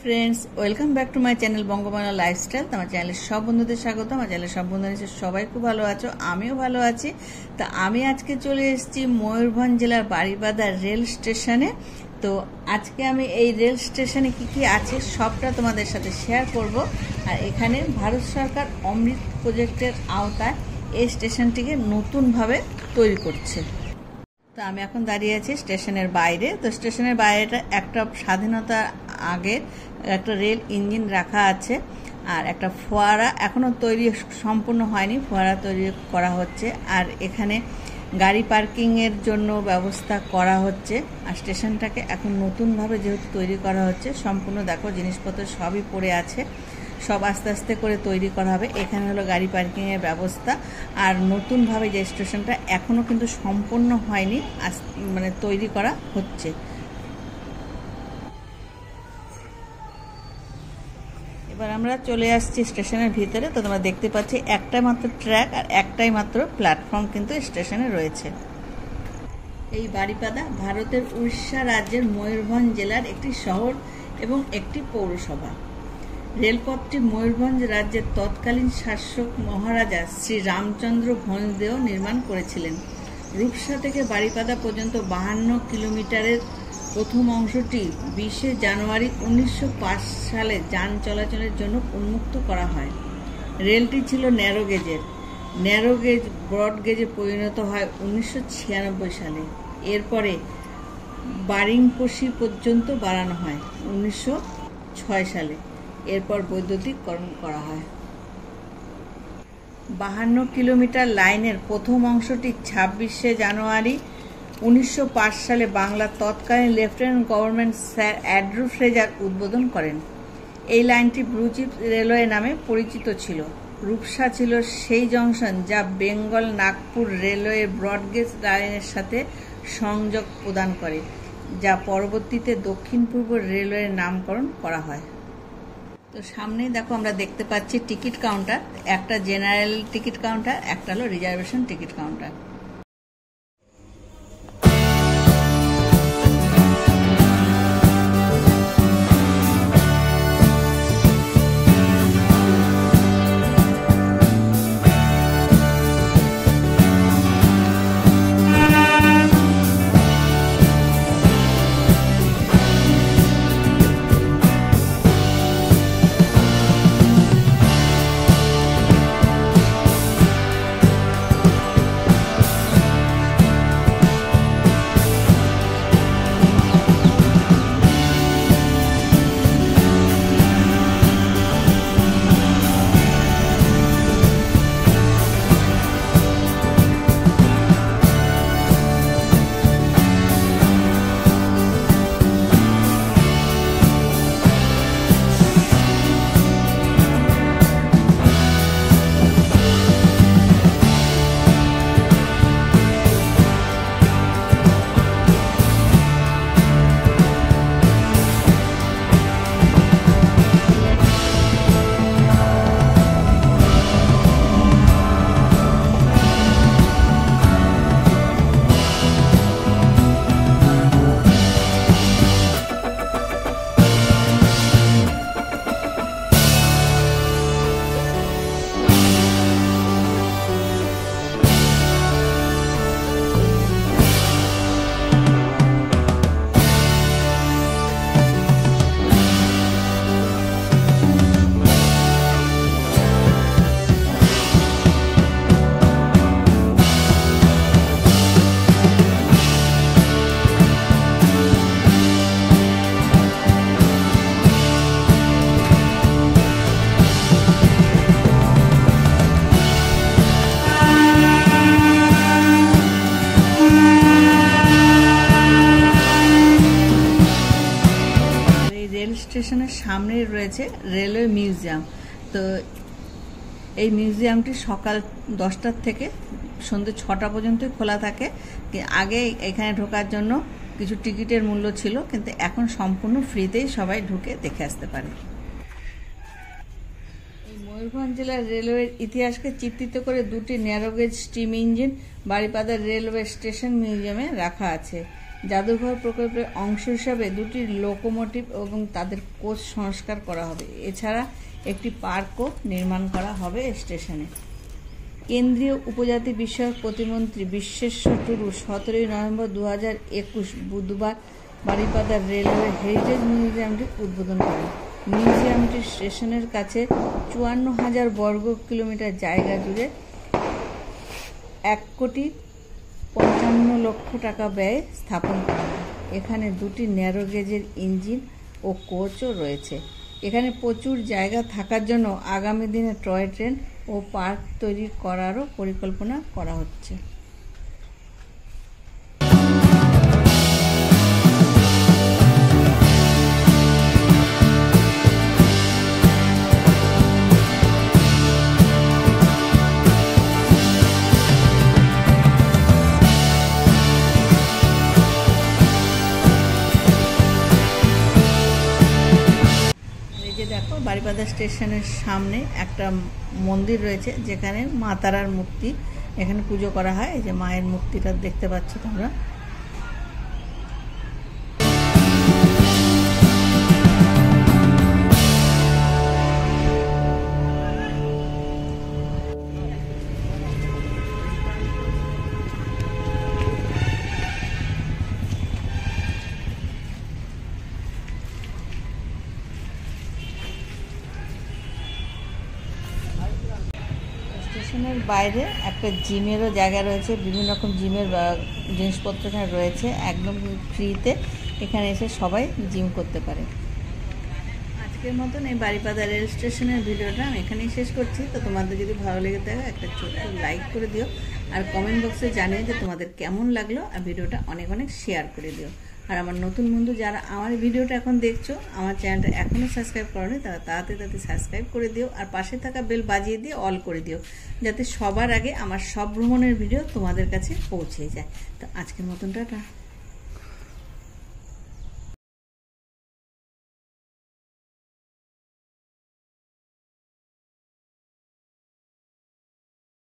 Friends, welcome back to my channel Bangabangla lifestyle. আমার চ্যানেলের সব বন্ধুদের স্বাগত। আমার চ্যানেলের সব বন্ধুরা নিশ্চয়ই সবাই খুব ভালো আছো, আমিও ভালো আছি। তা আমি আজকে চলে এসেছি ময়ূরভঞ্জ জেলার বারিবাদা রেল স্টেশনে। তো আজকে আমি এই রেল স্টেশনে কি কি আছে সবটা তোমাদের সাথে শেয়ার করব। আর এখানে ভারত সরকার অমৃত প্রজেক্টের আওতায় এই স্টেশনটিকে নতুনভাবে তৈরি করছে। তো আমি এখন দাঁড়িয়ে আছি স্টেশনের বাইরে। তো স্টেশনের বাইরেটা একটা স্বাধীনতার আগে একটা রেল ইঞ্জিন রাখা আছে, আর একটা ফোয়ারা এখনো তৈরি সম্পূর্ণ হয়নি, ফোয়ারা তৈরি করা হচ্ছে। আর এখানে গাড়ি পার্কিংয়ের জন্য ব্যবস্থা করা হচ্ছে। আর স্টেশনটাকে এখন নতুনভাবে যেহেতু তৈরি করা হচ্ছে, সম্পূর্ণ দেখো জিনিসপত্র সবই পড়ে আছে, সব আস্তে আস্তে করে তৈরি করা হবে। এখানে হলো গাড়ি পার্কিংয়ের ব্যবস্থা। আর নতুনভাবে যে স্টেশনটা এখনও কিন্তু সম্পূর্ণ হয়নি, মানে তৈরি করা হচ্ছে। এবার আমরা চলে আসছি স্টেশনের ভিতরে। তো তোমরা দেখতে পাচ্ছি একটাই মাত্র ট্র্যাক আর একটাই মাত্র প্ল্যাটফর্ম কিন্তু স্টেশনে রয়েছে। এই বারিপাদা ভারতের উড়িষ্যা রাজ্যের ময়ূরভঞ্জ জেলার একটি শহর এবং একটি পৌরসভা। রেলপথটি ময়ূরভঞ্জ রাজ্যের তৎকালীন শাসক মহারাজা শ্রী রামচন্দ্র ভঞ্জদেও নির্মাণ করেছিলেন। রূপসা থেকে বারিপাদা পর্যন্ত 52 কিলোমিটারের প্রথম অংশটি 20 জানুয়ারি 1905 সালে যান চলাচলের জন্য উন্মুক্ত করা হয়। রেলটি ছিল ন্যারো গেজের। ন্যারো গেজ ব্রড গেজে পরিণত হয় 1996 সালে। এরপরে বারিংপোশি পর্যন্ত বাড়ানো হয় 1906 সালে। এরপর বৈদ্যুতিকরণ করা হয়। 52 কিলোমিটার লাইনের প্রথম অংশটি 26 জানুয়ারি 1905 সালে বাংলার তৎকালীন lieutenant government sir Andrew Fraser উদ্বোধন করেন। এই লাইনটি ব্লুচিপ রেলওয়ে নামে পরিচিত ছিল। রূপসা ছিল সেই জংশন যা বেঙ্গল নাগপুর রেলওয়ে ব্রডগেজ লাইনের সাথে সংযোগ প্রদান করে, যা পরবর্তীতে দক্ষিণ পূর্ব রেলওয়ের নামকরণ করা হয়। তো সামনেই দেখো আমরা দেখতে পাচ্ছি টিকিট কাউন্টার, একটা জেনারেল টিকিট কাউন্টার, একটা হলো রিজার্ভেশন টিকিট কাউন্টার। স্টেশনের সামনে রয়েছে রেলওয়ে মিউজিয়াম। তো এই মিউজিয়ামটি সকাল 10টার থেকে সন্ধ্যে 6টা পর্যন্ত খোলা থাকে। আগে এখানে ঢোকার জন্য কিছু টিকিটের মূল্য ছিল, কিন্তু এখন সম্পূর্ণ ফ্রিতেই সবাই ঢুকে দেখে আসতে পারে। ময়ূরভঞ্জ জেলার রেলওয়ের ইতিহাসকে চিত্রিত করে দুটি narrow gauge steam engine Baripada railway station মিউজিয়ামে রাখা আছে। জাদুঘর প্রকল্পের অংশ হিসাবে দুটি লোকোমোটিভ এবং তাদের কোচ সংস্কার করা হবে। এছাড়া একটি পার্কও নির্মাণ করা হবে স্টেশনে। কেন্দ্রীয় উপজাতি বিষয়ক প্রতিমন্ত্রী বিশ্বেশ্বর টুডু 17 নভেম্বর 2021 বুধবার বারিপাদার রেলওয়ে হেরিটেজ মিউজিয়ামটি উদ্বোধন করেন। মিউজিয়ামটি স্টেশনের কাছে 54,000 বর্গ কিলোমিটার জায়গা জুড়ে 1,55,00,000 টাকা ব্যয়ে স্থাপন করা হয়। এখানে দুটি ন্যারো গেজের ইঞ্জিন ও কোচও রয়েছে। এখানে প্রচুর জায়গা থাকার জন্য আগামী দিনে টয় ট্রেন ও পার্ক তৈরি করারও পরিকল্পনা করা হচ্ছে। দেখো বারিপাদা স্টেশনের সামনে একটা মন্দির রয়েছে যেখানে মা তারার মূর্তি, এখানে পুজো করা হয়। এই যে মায়ের মূর্তিটা দেখতে পাচ্ছ তোমরা। স্টেশনের বাইরে একটা জিমেরও জায়গা রয়েছে, বিভিন্ন রকম জিমের জিনিসপত্র এখানে রয়েছে একদম ফ্রিতে। এখানে এসে সবাই জিম করতে পারে। আজকের মতন এই বারিপাদা রেল স্টেশনের ভিডিওটা আমি এখানেই শেষ করছি। তো তোমাদের যদি ভালো লেগে থাকে একটা ছোট্ট লাইক করে দিও, আর কমেন্ট বক্সে জানিয়ে যে তোমাদের কেমন লাগলো, আর ভিডিওটা অনেক অনেক শেয়ার করে দিও। আর আমার নতুন বন্ধু যারা আমার ভিডিওটা এখন দেখছো, আমার চ্যানেলটা এখনও সাবস্ক্রাইব করোনি, তারা তাড়াতাড়ি সাবস্ক্রাইব করে দিও, আর পাশে থাকা বেল বাজিয়ে দিয়ে অল করে দিও, যাতে সবার আগে আমার সব ভ্রমণের ভিডিও তোমাদের কাছে পৌঁছে যায়। তো আজকের মতন টাটা।